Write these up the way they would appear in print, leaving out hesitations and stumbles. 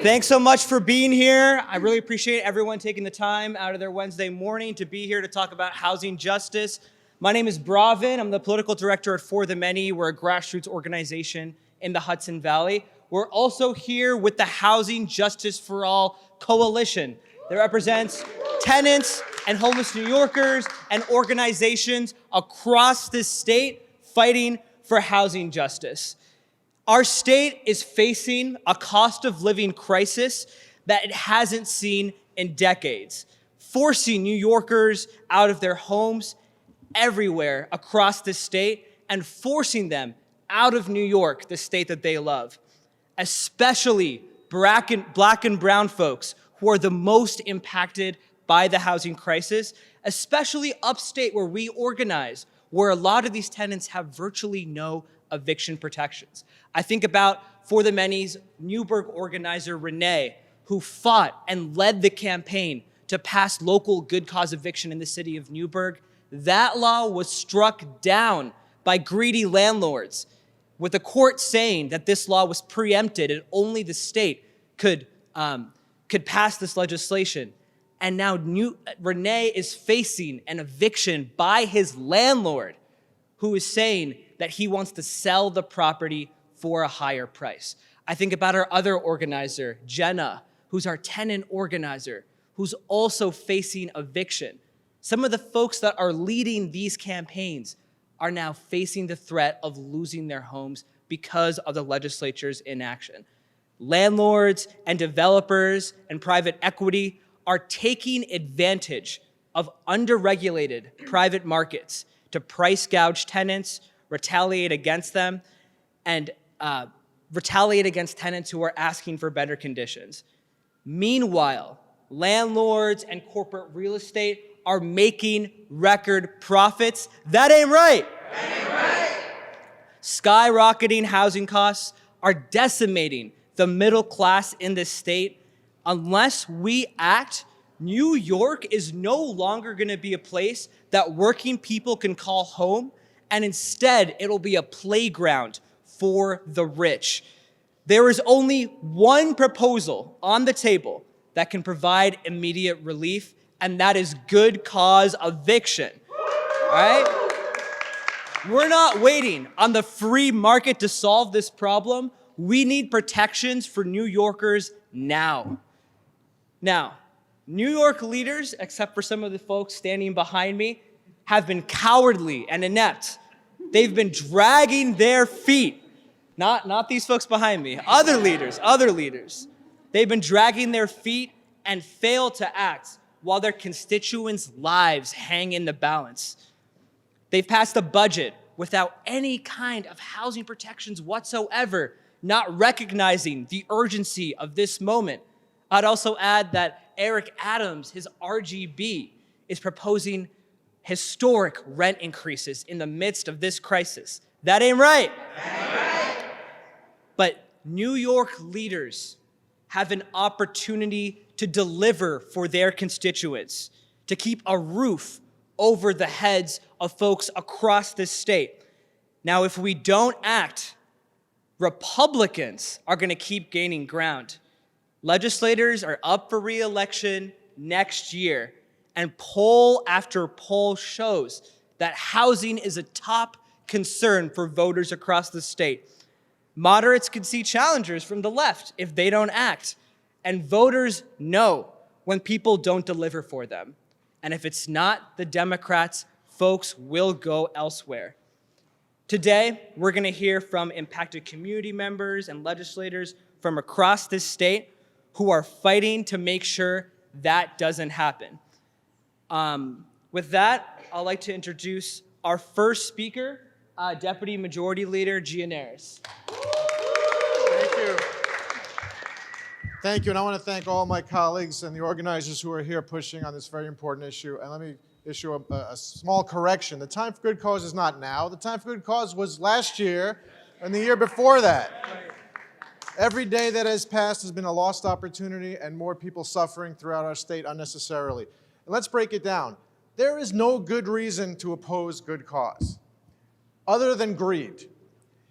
Thanks so much for being here. I really appreciate everyone taking the time out of their Wednesday morning to be here to talk about housing justice. My name is Bravin. I'm the political director at For the Many. We're a grassroots organization in the Hudson Valley. We're also here with the Housing Justice for All Coalition that represents tenants and homeless New Yorkers and organizations across this state fighting for housing justice. Our state is facing a cost of living crisis that it hasn't seen in decades, forcing New Yorkers out of their homes everywhere across the state and forcing them out of New York, the state that they love, especially black and brown folks who are the most impacted by the housing crisis, especially upstate where we organize, where a lot of these tenants have virtually no eviction protections. I think about For the Many's Newburgh organizer, Renee, who fought and led the campaign to pass local good cause eviction in the city of Newburgh. That law was struck down by greedy landlords, with the court saying that this law was preempted and only the state could pass this legislation. And now Renee is facing an eviction by his landlord, who is saying that he wants to sell the property for a higher price. I think about our other organizer, Jenna, who's our tenant organizer, who's also facing eviction. Some of the folks that are leading these campaigns are now facing the threat of losing their homes because of the legislature's inaction. Landlords and developers and private equity are taking advantage of underregulated private markets to price gouge tenants, retaliate against them, and retaliate against tenants who are asking for better conditions. Meanwhile, landlords and corporate real estate are making record profits. That ain't right. That ain't right. Skyrocketing housing costs are decimating the middle class in this state. Unless we act, New York is no longer going to be a place that working people can call home, and instead it'll be a playground for the rich. There is only one proposal on the table that can provide immediate relief, and that is good cause eviction. All right? We're not waiting on the free market to solve this problem. We need protections for New Yorkers now. Now, New York leaders, except for some of the folks standing behind me, have been cowardly and inept. They've been dragging their feet. Not these folks behind me, other leaders. They've been dragging their feet and fail to act while their constituents' lives hang in the balance. They've passed a budget without any kind of housing protections whatsoever, not recognizing the urgency of this moment. I'd also add that Eric Adams, his RGB, is proposing historic rent increases in the midst of this crisis. That ain't right. That ain't right. But New York leaders have an opportunity to deliver for their constituents, to keep a roof over the heads of folks across this state. Now, if we don't act, Republicans are going to keep gaining ground. Legislators are up for re-election next year, and poll after poll shows that housing is a top concern for voters across the state. Moderates can see challengers from the left if they don't act, and voters know when people don't deliver for them. And if it's not the Democrats, folks will go elsewhere. Today, we're going to hear from impacted community members and legislators from across this state who are fighting to make sure that doesn't happen. With that, I'd like to introduce our first speaker, Deputy Majority Leader Gianaris. Thank you. Thank you, and I want to thank all my colleagues and the organizers who are here pushing on this very important issue. And let me issue a small correction. The time for good cause is not now. The time for good cause was last year and the year before that. Every day that has passed has been a lost opportunity and more people suffering throughout our state unnecessarily. And let's break it down. There is no good reason to oppose good cause other than greed.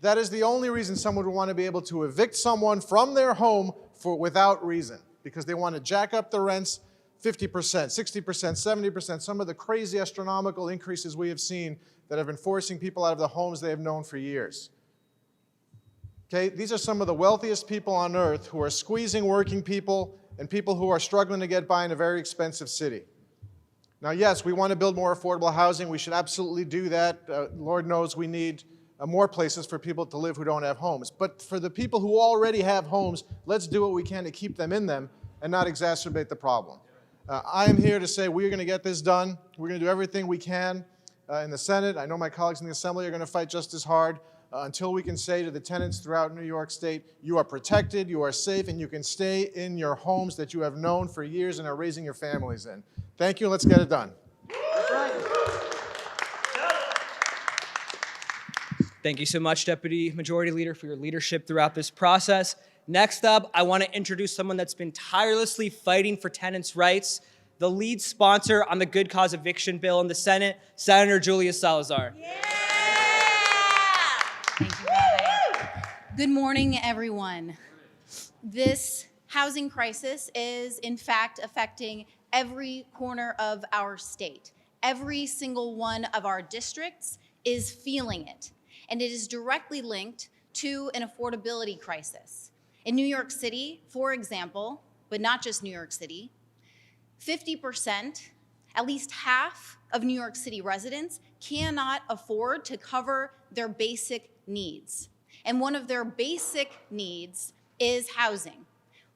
That is the only reason someone would want to be able to evict someone from their home without reason because they want to jack up the rents 50%, 60%, 70%, some of the crazy astronomical increases we have seen that have been forcing people out of the homes they have known for years. Okay, these are some of the wealthiest people on earth who are squeezing working people and people who are struggling to get by in a very expensive city. Now, yes, we want to build more affordable housing. We should absolutely do that. Lord knows we need more places for people to live who don't have homes. But for the people who already have homes, let's do what we can to keep them in them and not exacerbate the problem. I am here to say we're going to get this done. We're going to do everything we can in the Senate. I know my colleagues in the Assembly are going to fight just as hard until we can say to the tenants throughout New York State, you are protected, you are safe, and you can stay in your homes that you have known for years and are raising your families in. Thank you. Let's get it done. Thank you so much, Deputy Majority Leader, for your leadership throughout this process. Next up, I want to introduce someone that's been tirelessly fighting for tenants' rights, the lead sponsor on the Good Cause Eviction bill in the Senate, Senator Julia Salazar. Yeah! Thank you, Robin. Good morning, everyone. This housing crisis is, in fact, affecting every corner of our state. Every single one of our districts is feeling it, and it is directly linked to an affordability crisis. In New York City, for example, but not just New York City, 50%, at least half of New York City residents cannot afford to cover their basic needs. And one of their basic needs is housing.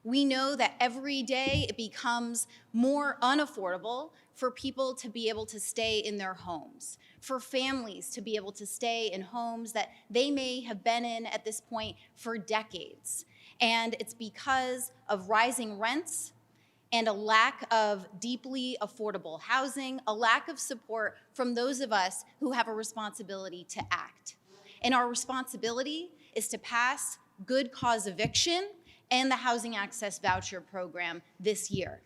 We know that every day it becomes more unaffordable for people to be able to stay in their homes, for families to be able to stay in homes that they may have been in at this point for decades. And it's because of rising rents and a lack of deeply affordable housing, a lack of support from those of us who have a responsibility to act. And our responsibility is to pass Good Cause Eviction and the Housing Access Voucher Program this year.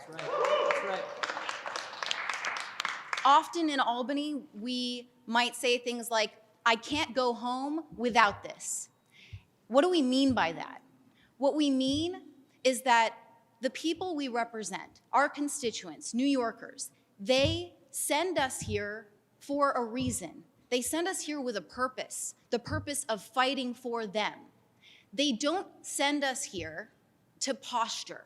That's right. That's right. Often in Albany, we might say things like, I can't go home without this. What do we mean by that? What we mean is that the people we represent, our constituents, New Yorkers, they send us here for a reason. They send us here with a purpose, the purpose of fighting for them. They don't send us here to posture.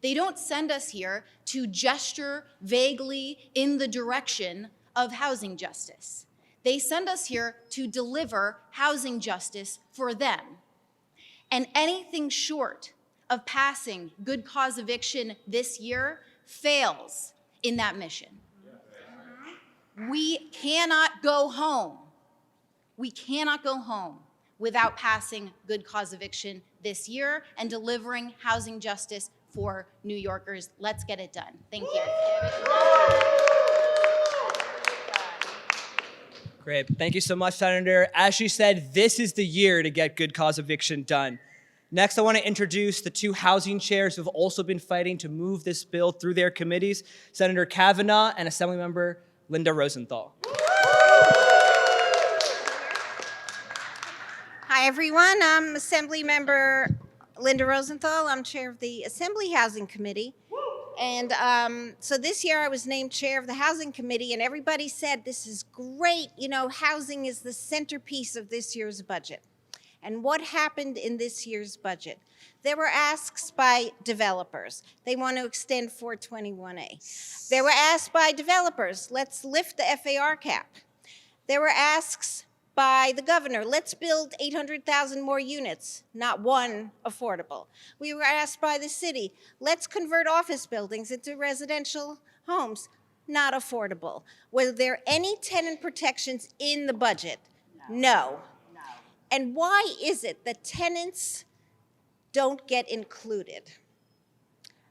They don't send us here to gesture vaguely in the direction of housing justice. They send us here to deliver housing justice for them. And anything short of passing Good Cause Eviction this year fails in that mission. We cannot go home. We cannot go home without passing Good Cause Eviction this year and delivering housing justice for New Yorkers. Let's get it done. Thank you. Great. Thank you so much, Senator. As she said, this is the year to get Good Cause Eviction done. Next, I want to introduce the two housing chairs who have also been fighting to move this bill through their committees, Senator Kavanaugh and Assemblymember Linda Rosenthal. Hi, everyone. I'm Assemblymember Linda Rosenthal. I'm chair of the Assembly Housing Committee. And so this year I was named chair of the Housing Committee, and everybody said, this is great. You know, housing is the centerpiece of this year's budget. And what happened in this year's budget? There were asks by developers. They want to extend 421A. There were asks by developers, let's lift the FAR cap. There were asks by the governor, let's build 800,000 more units, not one affordable. We were asked by the city, let's convert office buildings into residential homes, not affordable. Were there any tenant protections in the budget? No. And why is it that tenants don't get included?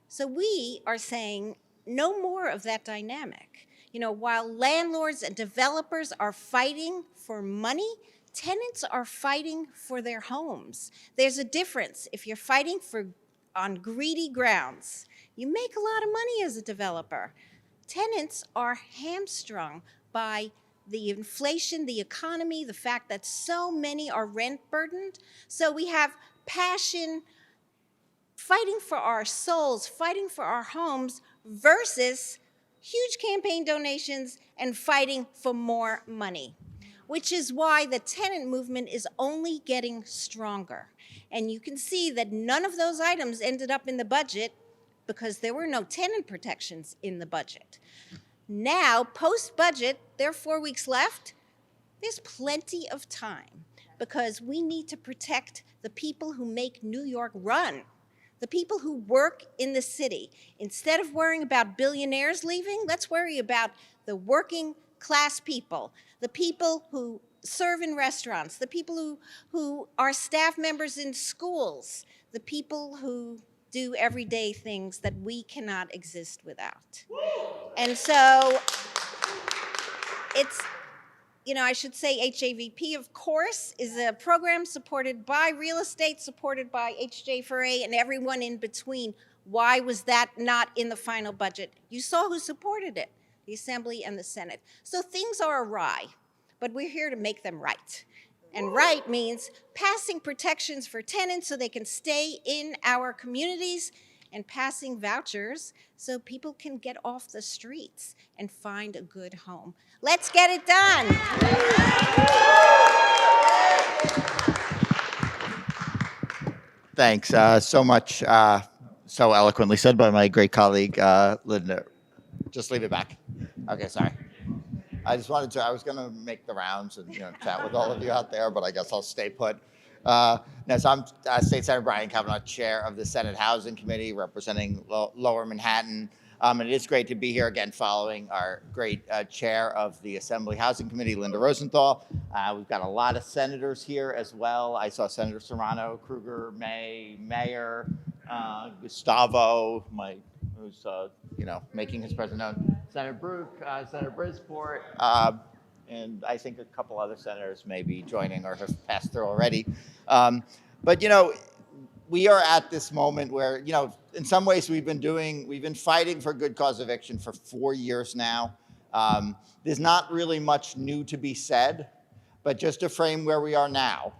So we are saying no more of that dynamic. You know, while landlords and developers are fighting for money, tenants are fighting for their homes. There's a difference. If you're fighting on greedy grounds, you make a lot of money as a developer. Tenants are hamstrung by the inflation, the economy, the fact that so many are rent burdened. So we have passion fighting for our souls, fighting for our homes versus huge campaign donations and fighting for more money, which is why the tenant movement is only getting stronger. And you can see that none of those items ended up in the budget because there were no tenant protections in the budget. Now, post-budget, there are 4 weeks left. There's plenty of time because we need to protect the people who make New York run, the people who work in the city. Instead of worrying about billionaires leaving, let's worry about the working class people, the people who serve in restaurants, the people who are staff members in schools, the people who do everyday things that we cannot exist without. And so it's, I should say HAVP, of course, is a program supported by real estate, supported by HJ4A, and everyone in between. Why was that not in the final budget? You saw who supported it, the Assembly and the Senate. So things are awry, but we're here to make them right. And right means passing protections for tenants so they can stay in our communities, and passing vouchers so people can get off the streets and find a good home. Let's get it done. Thanks so much. So eloquently said by my great colleague, Linda. Just leave it back. Okay, sorry. I was going to make the rounds and chat with all of you out there, but I guess I'll stay put. So I'm State Senator Brian Kavanaugh, chair of the Senate Housing Committee, representing Lower Manhattan. And it is great to be here again following our great chair of the Assembly Housing Committee, Linda Rosenthal. We've got a lot of senators here as well. I saw Senator Serrano, Kruger, May, Mayor, Gustavo, who's making his presence known, Senator Brooke, Senator Bridgeport, and I think a couple other senators may be joining or have passed through already. But we are at this moment where, in some ways we've been fighting for good cause eviction for 4 years now. There's not really much new to be said, but just to frame where we are now,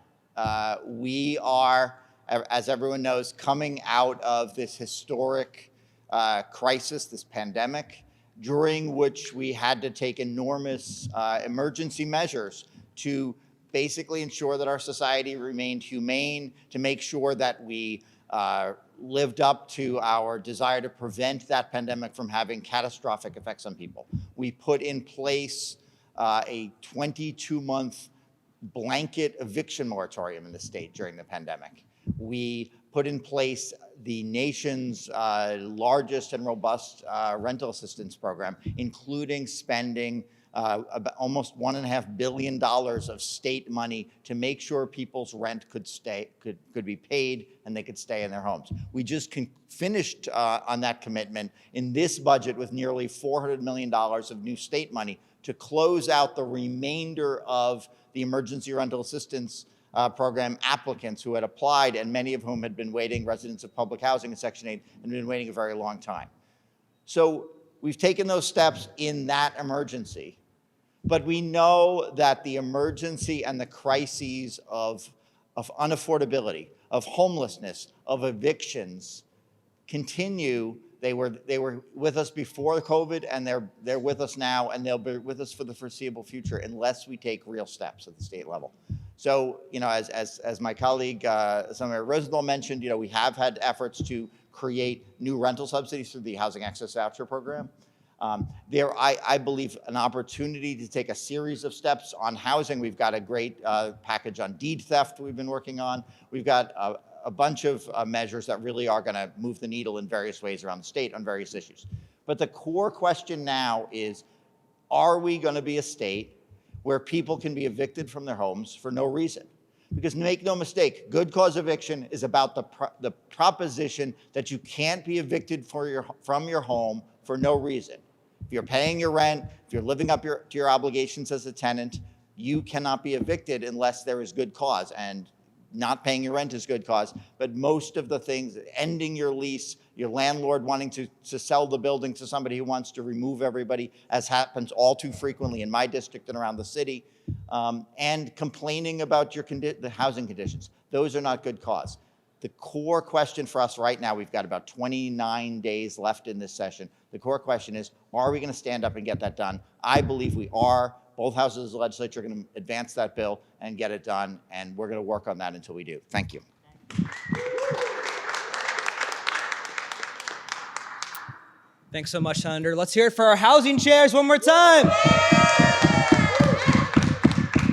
we are, as everyone knows, coming out of this historic crisis, this pandemic, during which we had to take enormous emergency measures to basically ensure that our society remained humane, to make sure that we lived up to our desire to prevent that pandemic from having catastrophic effects on people. We put in place a 22-month blanket eviction moratorium in the state during the pandemic. We put in place the nation's largest and robust rental assistance program, including spending about almost $1.5 billion of state money to make sure people's rent could be paid and they could stay in their homes. We just finished on that commitment in this budget with nearly $400 million of new state money to close out the remainder of the emergency rental assistance program applicants who had applied, and many of whom had been waiting, residents of public housing in Section 8, and been waiting a very long time. So we've taken those steps in that emergency, but we know that the emergency and the crises of unaffordability, of homelessness, of evictions continue. They were with us before COVID, and they're with us now, and they'll be with us for the foreseeable future unless we take real steps at the state level. So, as my colleague Senator Rosenthal mentioned, we have had efforts to create new rental subsidies through the Housing Access Voucher Program. I believe, an opportunity to take a series of steps on housing. We've got a great package on deed theft we've been working on. We've got a bunch of measures that really are going to move the needle in various ways around the state on various issues. But the core question now is, are we going to be a state where people can be evicted from their homes for no reason? Because make no mistake, good cause eviction is about the proposition that you can't be evicted from your home for no reason. If you're paying your rent, if you're living up to your obligations as a tenant, you cannot be evicted unless there is good cause. And not paying your rent is good cause, but most of the things, ending your lease, your landlord wanting to sell the building to somebody who wants to remove everybody, as happens all too frequently in my district and around the city, and complaining about the housing conditions. Those are not good cause. The core question for us right now, we've got about 29 days left in this session. The core question is, are we going to stand up and get that done? I believe we are. Both houses of the legislature are going to advance that bill and get it done, and we're going to work on that until we do. Thank you. Thanks so much, Senator. Let's hear it for our housing chairs one more time.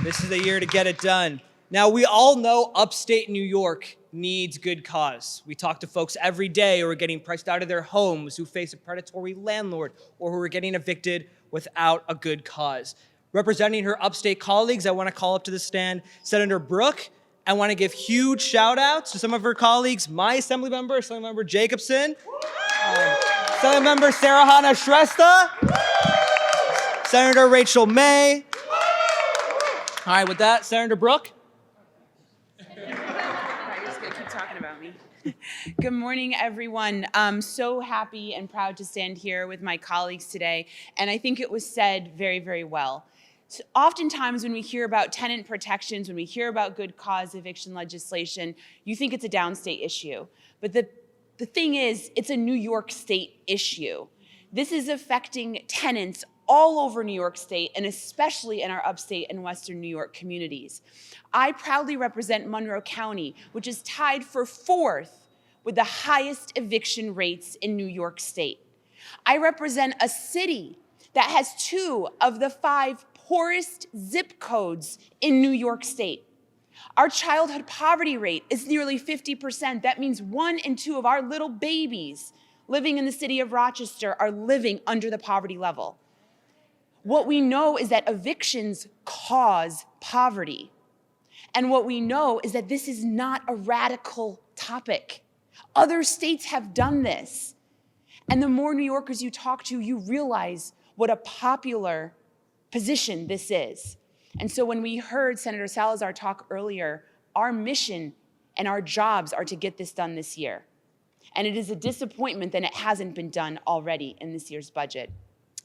This is the year to get it done. Now, we all know upstate New York needs good cause. We talk to folks every day who are getting priced out of their homes, who face a predatory landlord, or who are getting evicted without a good cause. Representing her upstate colleagues, I want to call up to the stand Senator Brooke. I want to give huge shout outs to some of her colleagues, my Assemblymember Jacobson, Assemblymember Sarah Hannah Shrestha, Senator Rachel May. All right, with that, Senator Brooke. You're just gonna keep talking about me. Good morning, everyone. I'm so happy and proud to stand here with my colleagues today, and I think it was said very, very well. So oftentimes when we hear about tenant protections, when we hear about good cause eviction legislation, you think it's a downstate issue. But the thing is, it's a New York State issue. This is affecting tenants all over New York State, and especially in our upstate and Western New York communities. I proudly represent Monroe County, which is tied for 4th with the highest eviction rates in New York State. I represent a city that has 2 of the 5 poorest zip codes in New York State. Our childhood poverty rate is nearly 50%. That means 1 in 2 of our little babies living in the city of Rochester are living under the poverty level. What we know is that evictions cause poverty. And what we know is that this is not a radical topic. Other states have done this. And the more New Yorkers you talk to, you realize what a popular position this is. And so when we heard Senator Salazar talk earlier, our mission and our jobs are to get this done this year. And it is a disappointment that it hasn't been done already in this year's budget.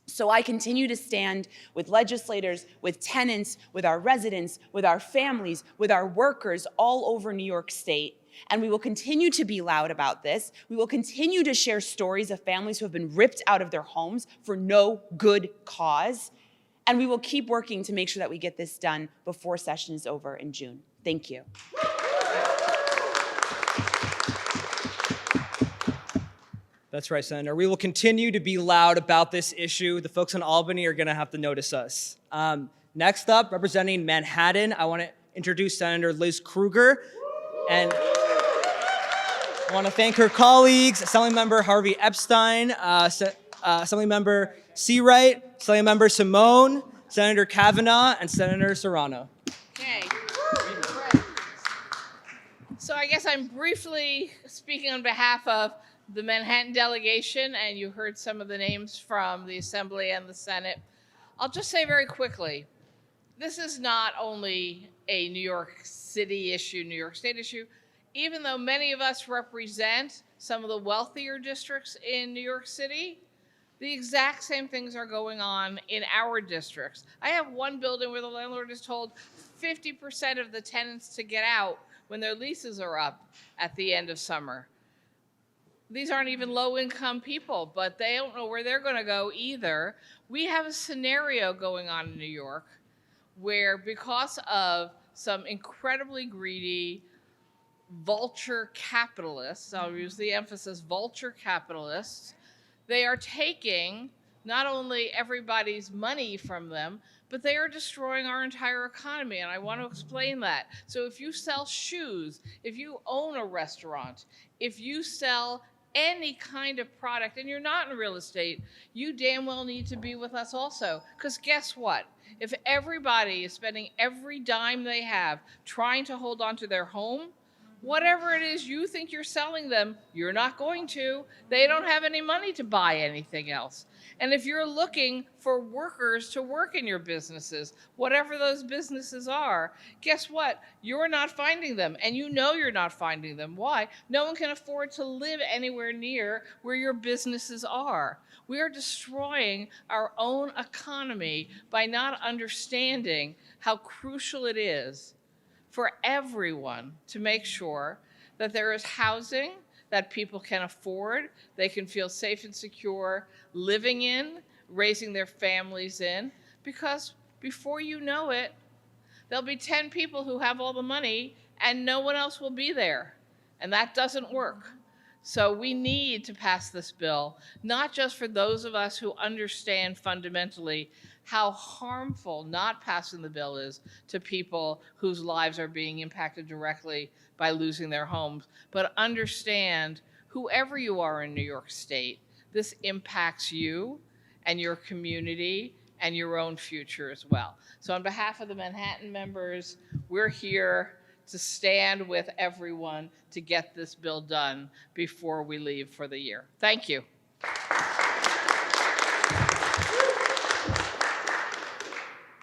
So I continue to stand with legislators, with tenants, with our residents, with our families, with our workers all over New York State. And we will continue to be loud about this. We will continue to share stories of families who have been ripped out of their homes for no good cause. And we will keep working to make sure that we get this done before session is over in June. Thank you. That's right, Senator. We will continue to be loud about this issue. The folks in Albany are going to have to notice us. Next up, representing Manhattan, I want to introduce Senator Liz Krueger. And I want to thank her colleagues, Assemblymember Harvey Epstein, Assemblymember Seawright, Assemblymember Simone, Senator Kavanaugh, and Senator Serrano. Okay. So I guess I'm briefly speaking on behalf of the Manhattan delegation, and you heard some of the names from the Assembly and the Senate. I'll just say very quickly, this is not only a New York City issue, New York State issue, even though many of us represent some of the wealthier districts in New York City, the exact same things are going on in our districts. I have one building where the landlord is told 50% of the tenants to get out when their leases are up at the end of summer. These aren't even low-income people, but they don't know where they're going to go either. We have a scenario going on in New York where, because of some incredibly greedy vulture capitalists, I'll use the emphasis, vulture capitalists, they are taking not only everybody's money from them, but they are destroying our entire economy, and I want to explain that. So if you sell shoes, if you own a restaurant, if you sell any kind of product, and you're not in real estate, you damn well need to be with us also. Because guess what? If everybody is spending every dime they have trying to hold on to their home, whatever it is you think you're selling them, you're not going to. They don't have any money to buy anything else. And if you're looking for workers to work in your businesses, whatever those businesses are, guess what? You're not finding them, and you know you're not finding them. Why? No one can afford to live anywhere near where your businesses are. We are destroying our own economy by not understanding how crucial it is for everyone to make sure that there is housing that people can afford, they can feel safe and secure living in, raising their families in, because before you know it, there'll be 10 people who have all the money and no one else will be there. And that doesn't work. So we need to pass this bill, not just for those of us who understand fundamentally how harmful not passing the bill is to people whose lives are being impacted directly by losing their homes, but understand, whoever you are in New York State, this impacts you and your community and your own future as well. So on behalf of the Manhattan members, we're here to stand with everyone to get this bill done before we leave for the year. Thank you.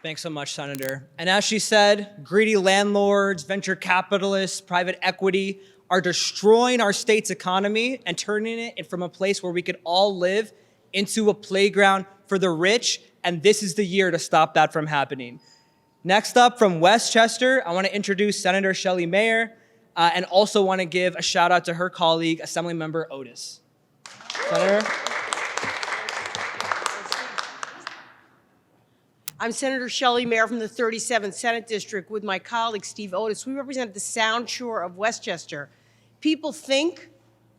Thanks so much, Senator. And as she said, greedy landlords, venture capitalists, private equity are destroying our state's economy and turning it from a place where we could all live into a playground for the rich, and this is the year to stop that from happening. Next up from Westchester, I want to introduce Senator Shelley Mayer, and also want to give a shout out to her colleague, Assemblymember Otis. Senator. I'm Senator Shelley Mayer from the 37th Senate District with my colleague Steve Otis. We represent the Sound Shore of Westchester. People think,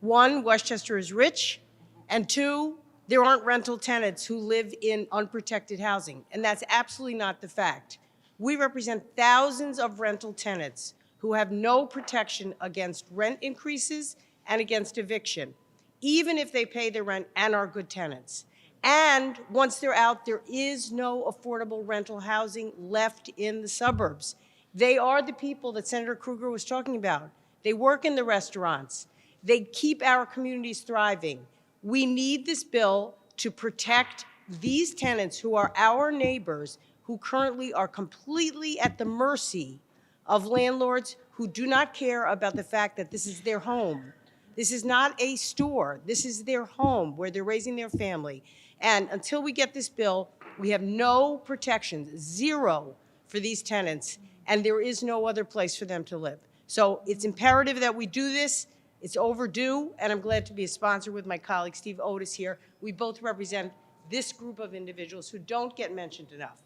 one, Westchester is rich, and two, there aren't rental tenants who live in unprotected housing, and that's absolutely not the fact. We represent thousands of rental tenants who have no protection against rent increases and against eviction, even if they pay their rent and are good tenants. And once they're out, there is no affordable rental housing left in the suburbs. They are the people that Senator Krueger was talking about. They work in the restaurants. They keep our communities thriving. We need this bill to protect these tenants who are our neighbors, who currently are completely at the mercy of landlords who do not care about the fact that this is their home. This is not a store. This is their home where they're raising their family. And until we get this bill, we have no protections, zero for these tenants, and there is no other place for them to live. So it's imperative that we do this. It's overdue, and I'm glad to be a sponsor with my colleague Steve Otis here. We both represent this group of individuals who don't get mentioned enough.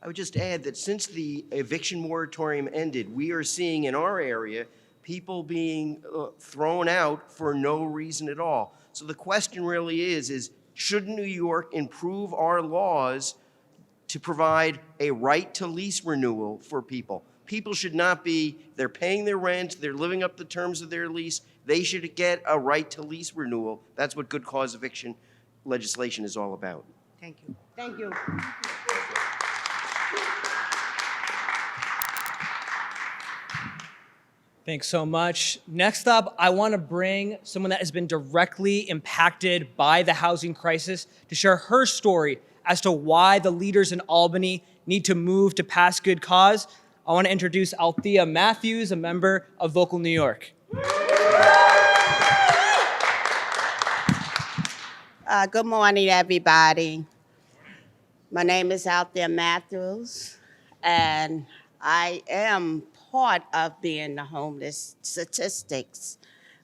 I would just add that since the eviction moratorium ended, we are seeing in our area people being thrown out for no reason at all. So the question really is should New York improve our laws to provide a right to lease renewal for people? People should not be, they're paying their rent, they're living up the terms of their lease, they should get a right to lease renewal. That's what good cause eviction legislation is all about. Thank you. Thank you. Thanks so much. Next up, I want to bring someone that has been directly impacted by the housing crisis to share her story as to why the leaders in Albany need to move to pass good cause. I want to introduce Althea Matthews, a member of Vocal New York. Good morning, everybody. My name is Althea Matthews, and I am part of being the homeless statistics,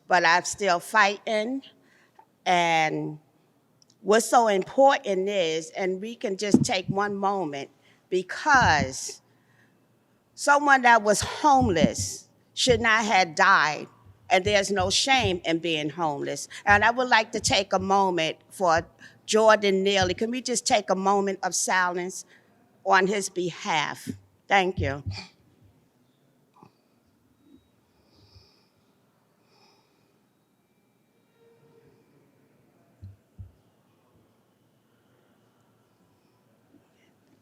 but I'm still fighting. And what's so important is, and we can just take one moment, because someone that was homeless should not have died, and there's no shame in being homeless. And I would like to take a moment for Jordan Neely. Can we just take a moment of silence on his behalf? Thank you.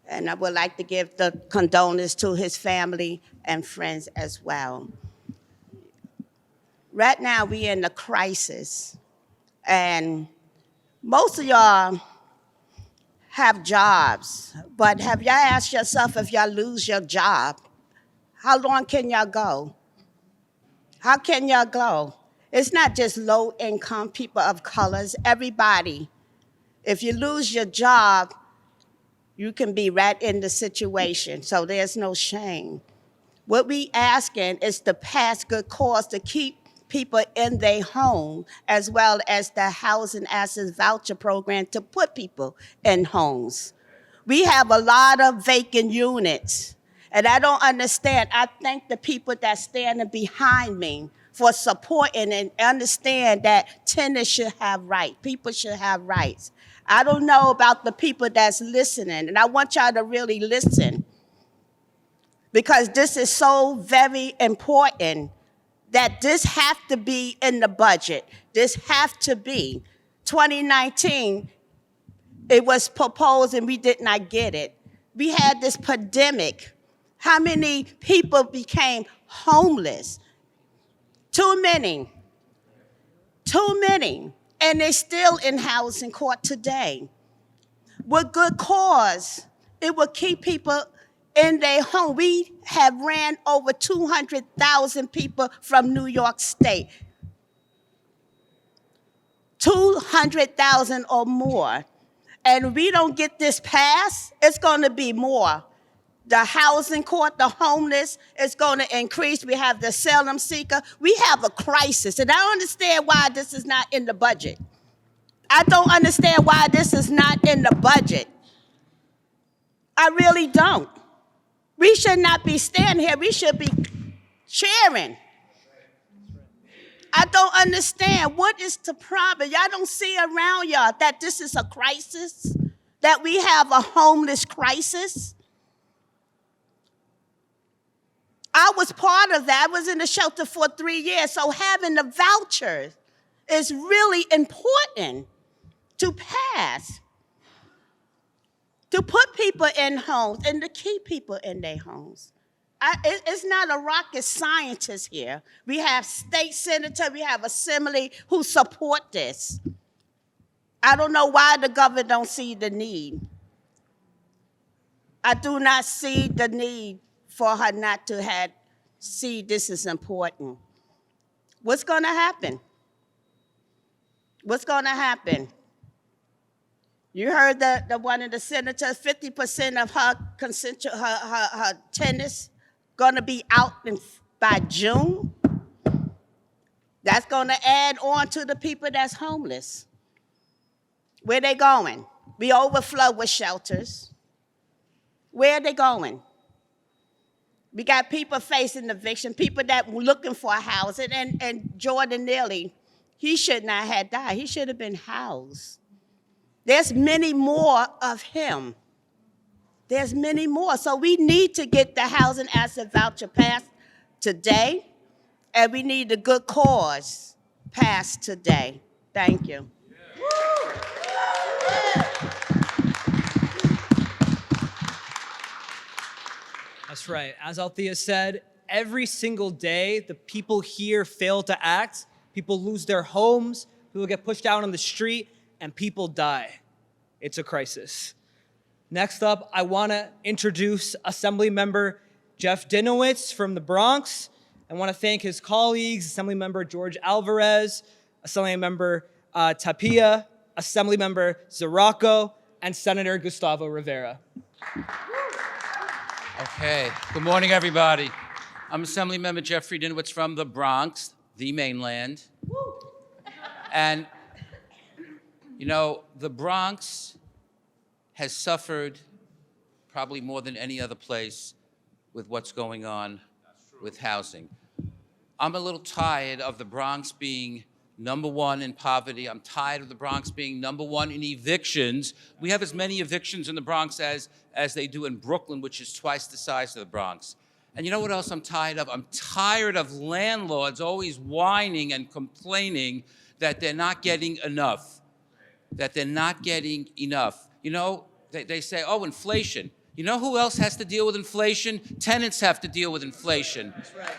And I would like to give the condolences to his family and friends as well. Right now, we're in a crisis, and most of y'all have jobs, but have y'all asked yourself, if y'all lose your job, how long can y'all go? How can y'all go? It's not just low-income people of colors, everybody. If you lose your job, you can be right in the situation, so there's no shame. What we asking is to pass good cause to keep people in their home, as well as the housing assets voucher program to put people in homes. We have a lot of vacant units, and I don't understand. I thank the people that's standing behind me for supporting and understand that tenants should have rights. People should have rights. I don't know about the people that's listening, and I want y'all to really listen, because this is so very important that this have to be in the budget. This have to be. 2019, it was proposed and we did not get it. We had this pandemic. How many people became homeless? Too many. Too many. And they're still in housing court today. With good cause. It will keep people in their home. We have ran over 200,000 people from New York State. 200,000 or more. And we don't get this passed, it's gonna be more. The housing court, the homeless, is gonna increase. We have the asylum seeker. We have a crisis, and I don't understand why this is not in the budget. I don't understand why this is not in the budget. I really don't. We should not be standing here, we should be cheering. I don't understand. What is the problem? Y'all don't see around y'all that this is a crisis? That we have a homeless crisis? I was part of that. I was in the shelter for 3 years, so having the vouchers is really important to pass. To put people in homes and to keep people in their homes. It's not a rocket scientist here. We have state senator, we have assembly who support this. I don't know why the government don't see the need. I do not see the need for her not to see this is important. What's gonna happen? What's gonna happen? You heard the one of the senators, 50% of her tenants gonna be out by June. That's gonna add on to the people that's homeless. Where they going? We overflow with shelters. Where are they going? We got people facing eviction, people that were looking for a house, and Jordan Neely, he should not have died. He should have been housed. There's many more of him. There's many more. So we need to get the housing asset voucher passed today, and we need the good cause passed today. Thank you. That's right. As Althea said, every single day, the people here fail to act. People lose their homes, people get pushed out on the street, and people die. It's a crisis. Next up, I want to introduce Assemblymember Jeff Dinowitz from the Bronx. I want to thank his colleagues, Assemblymember George Alvarez, Assemblymember Tapia, Assemblymember Zaraco, and Senator Gustavo Rivera. Okay, good morning, everybody. I'm Assemblymember Jeffrey Dinowitz from the Bronx, the mainland. And, you know, the Bronx has suffered probably more than any other place with what's going on with housing. I'm a little tired of the Bronx being #1 in poverty. I'm tired of the Bronx being #1 in evictions. We have as many evictions in the Bronx as they do in Brooklyn, which is twice the size of the Bronx. And you know what else I'm tired of? I'm tired of landlords always whining and complaining that they're not getting enough, that they're not getting enough. You know, they say, oh, inflation. You know who else has to deal with inflation? Tenants have to deal with inflation. That's right.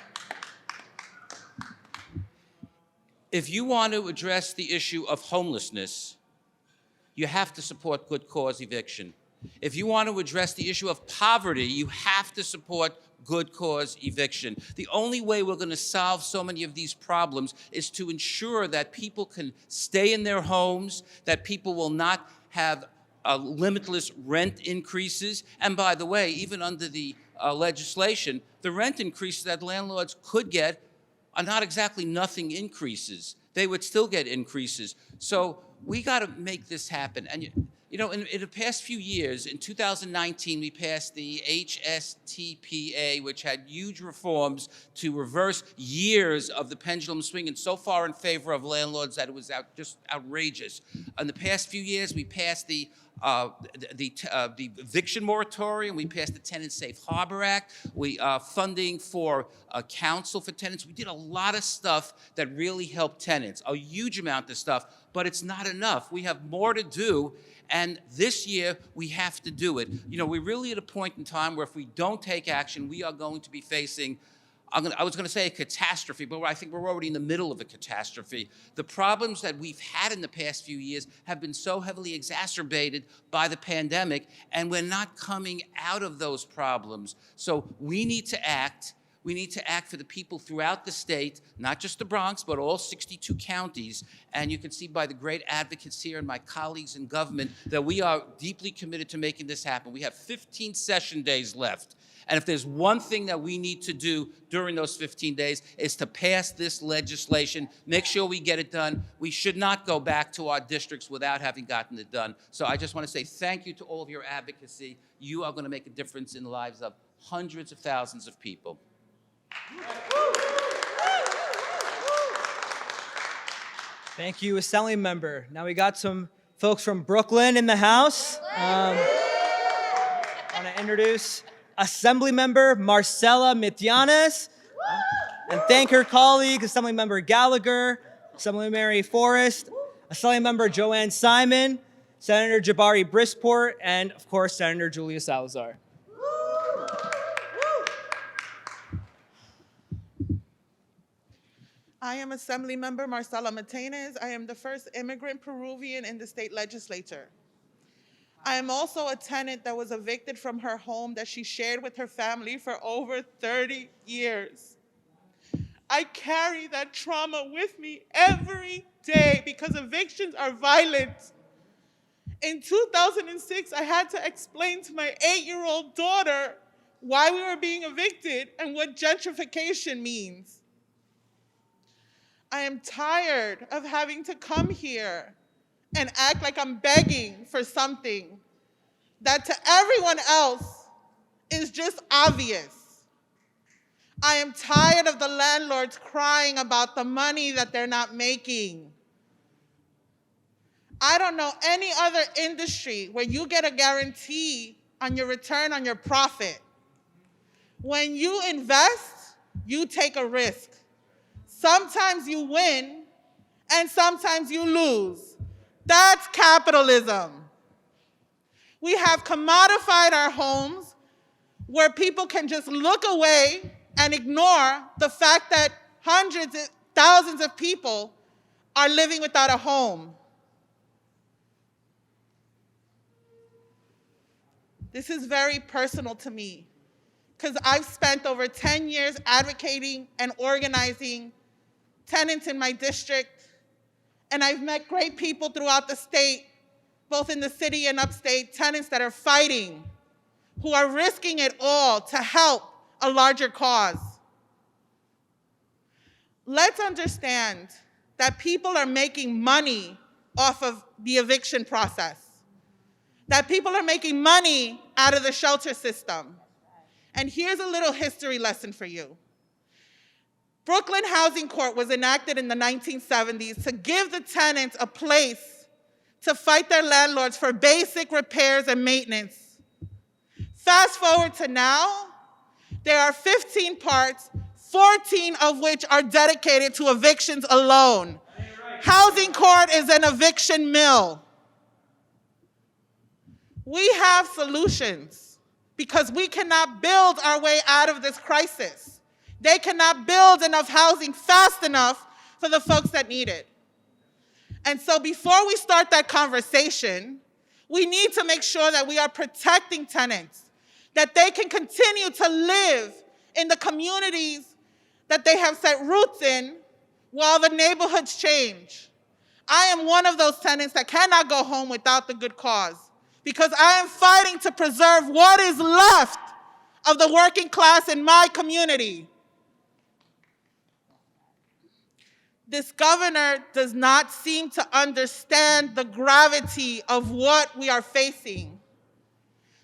If you want to address the issue of homelessness, you have to support good cause eviction. If you want to address the issue of poverty, you have to support good cause eviction. The only way we're going to solve so many of these problems is to ensure that people can stay in their homes, that people will not have limitless rent increases. And by the way, even under the legislation, the rent increases that landlords could get are not exactly nothing increases. They would still get increases. So we got to make this happen. And you know, in the past few years, in 2019, we passed the HSTPA, which had huge reforms to reverse years of the pendulum swinging so far in favor of landlords that it was just outrageous. In the past few years, we passed the eviction moratorium. We passed the Tenant Safe Harbor Act. We funding for counsel for tenants. We did a lot of stuff that really helped tenants, a huge amount of stuff, but it's not enough. We have more to do, and this year we have to do it. You know, we're really at a point in time where if we don't take action, we are going to be facing, I was going to say a catastrophe, but I think we're already in the middle of a catastrophe. The problems that we've had in the past few years have been so heavily exacerbated by the pandemic, and we're not coming out of those problems. So we need to act. We need to act for the people throughout the state, not just the Bronx, but all 62 counties. And you can see by the great advocates here and my colleagues in government that we are deeply committed to making this happen. We have 15 session days left. And if there's one thing that we need to do during those 15 days is to pass this legislation, make sure we get it done. We should not go back to our districts without having gotten it done. So I just want to say thank you to all of your advocacy. You are going to make a difference in the lives of hundreds of thousands of people. Thank you, Assembly Member. Now we got some folks from Brooklyn in the house. I want to introduce Assembly Member Marcela Mitianes and thank her colleague, Assembly Member Gallagher, Assembly Mary Forrest, Assembly Member Joanne Simon, Senator Jabari Brisport, and of course, Senator Julia Salazar. I am Assembly Member Marcela Mitianes. I am the first immigrant Peruvian in the state legislature. I am also a tenant that was evicted from her home that she shared with her family for over 30 years. I carry that trauma with me every day because evictions are violent. In 2006, I had to explain to my 8-year-old daughter why we were being evicted and what gentrification means. I am tired of having to come here and act like I'm begging for something that to everyone else is just obvious. I am tired of the landlords crying about the money that they're not making. I don't know any other industry where you get a guarantee on your return on your profit. When you invest, you take a risk. Sometimes you win, and sometimes you lose. That's capitalism. We have commodified our homes where people can just look away and ignore the fact that hundreds of thousands of people are living without a home. This is very personal to me because I've spent over 10 years advocating and organizing tenants in my district, and I've met great people throughout the state, both in the city and upstate, tenants that are fighting, who are risking it all to help a larger cause. Let's understand that people are making money off of the eviction process, that people are making money out of the shelter system. And here's a little history lesson for you. Brooklyn Housing Court was enacted in the 1970s to give the tenants a place to fight their landlords for basic repairs and maintenance. Fast forward to now, there are 15 parts, 14 of which are dedicated to evictions alone. Housing Court is an eviction mill. We have solutions because we cannot build our way out of this crisis. They cannot build enough housing fast enough for the folks that need it. And so before we start that conversation, we need to make sure that we are protecting tenants, that they can continue to live in the communities that they have set roots in while the neighborhoods change. I am one of those tenants that cannot go home without the good cause because I am fighting to preserve what is left of the working class in my community. This governor does not seem to understand the gravity of what we are facing.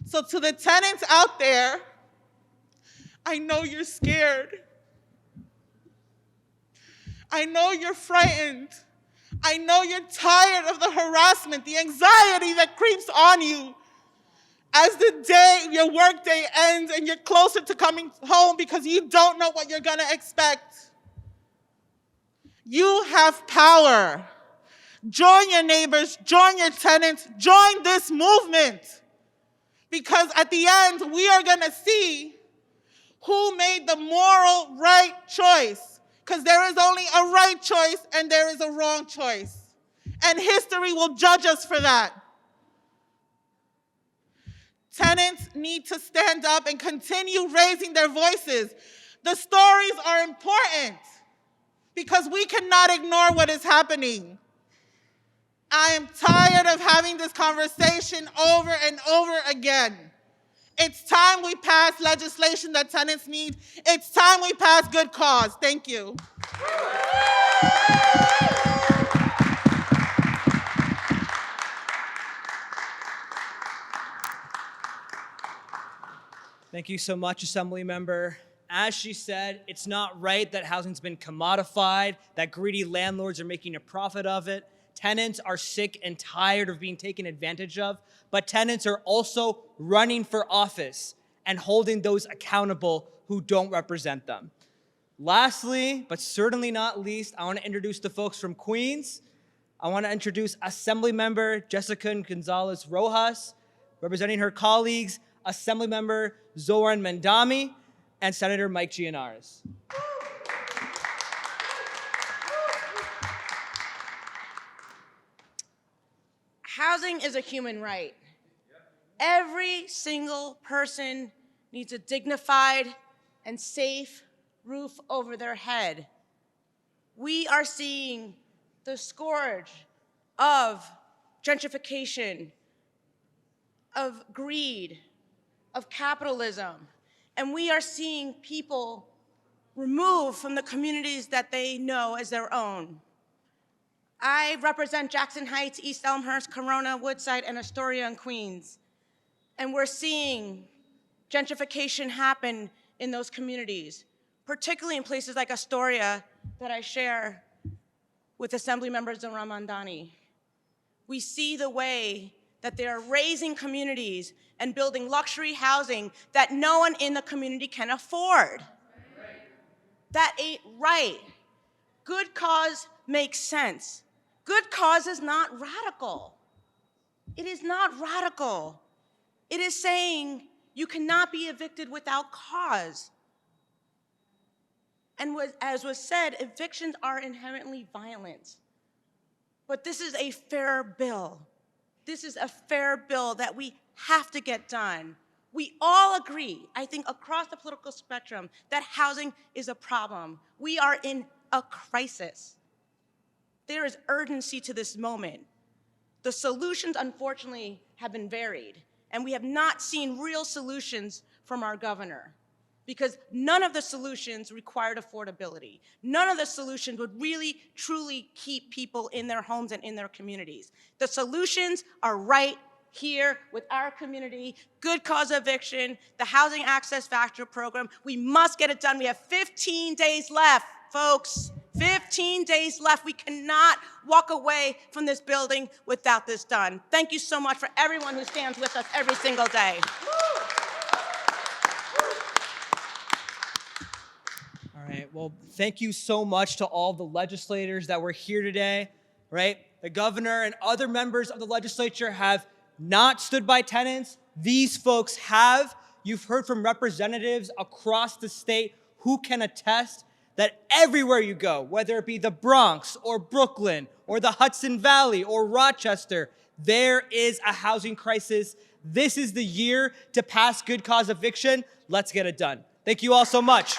So to the tenants out there, I know you're scared. I know you're frightened. I know you're tired of the harassment, the anxiety that creeps on you as your workday ends and you're closer to coming home because you don't know what you're gonna expect. You have power. Join your neighbors, join your tenants, join this movement. Because at the end, we are gonna see who made the moral right choice. Because there is only a right choice and there is a wrong choice. And history will judge us for that. Tenants need to stand up and continue raising their voices. The stories are important because we cannot ignore what is happening. I am tired of having this conversation over and over again. It's time we pass legislation that tenants need. It's time we pass good cause. Thank you. Thank you so much, Assemblymember. As she said, it's not right that housing's been commodified, that greedy landlords are making a profit of it. Tenants are sick and tired of being taken advantage of, but tenants are also running for office and holding those accountable who don't represent them. Lastly, but certainly not least, I want to introduce the folks from Queens. I want to introduce Assemblymember Jessica Gonzalez Rojas, representing her colleagues, Assemblymember Zoran Mandami, and Senator Mike Gianaris. Housing is a human right. Every single person needs a dignified and safe roof over their head. We are seeing the scourge of gentrification, of greed, of capitalism, and we are seeing people removed from the communities that they know as their own. I represent Jackson Heights, East Elmhurst, Corona, Woodside, and Astoria in Queens. And we're seeing gentrification happen in those communities, particularly in places like Astoria that I share with Assemblymember Zoran Mandani. We see the way that they are raising communities and building luxury housing that no one in the community can afford. That ain't right. Good cause makes sense. Good cause is not radical. It is not radical. It is saying you cannot be evicted without cause. And as was said, evictions are inherently violent. But this is a fair bill. This is a fair bill that we have to get done. We all agree, I think across the political spectrum, that housing is a problem. We are in a crisis. There is urgency to this moment. The solutions, unfortunately, have been varied, and we have not seen real solutions from our governor, because none of the solutions required affordability. None of the solutions would really, truly keep people in their homes and in their communities. The solutions are right here with our community, good cause eviction, the Housing Access Voucher Program. We must get it done. We have 15 days left, folks. 15 days left. We cannot walk away from this building without this done. Thank you so much for everyone who stands with us every single day. All right, well, thank you so much to all the legislators that were here today, right? The governor and other members of the legislature have not stood by tenants. These folks have. You've heard from representatives across the state who can attest that everywhere you go, whether it be the Bronx or Brooklyn or the Hudson Valley or Rochester, there is a housing crisis. This is the year to pass good cause eviction. Let's get it done. Thank you all so much.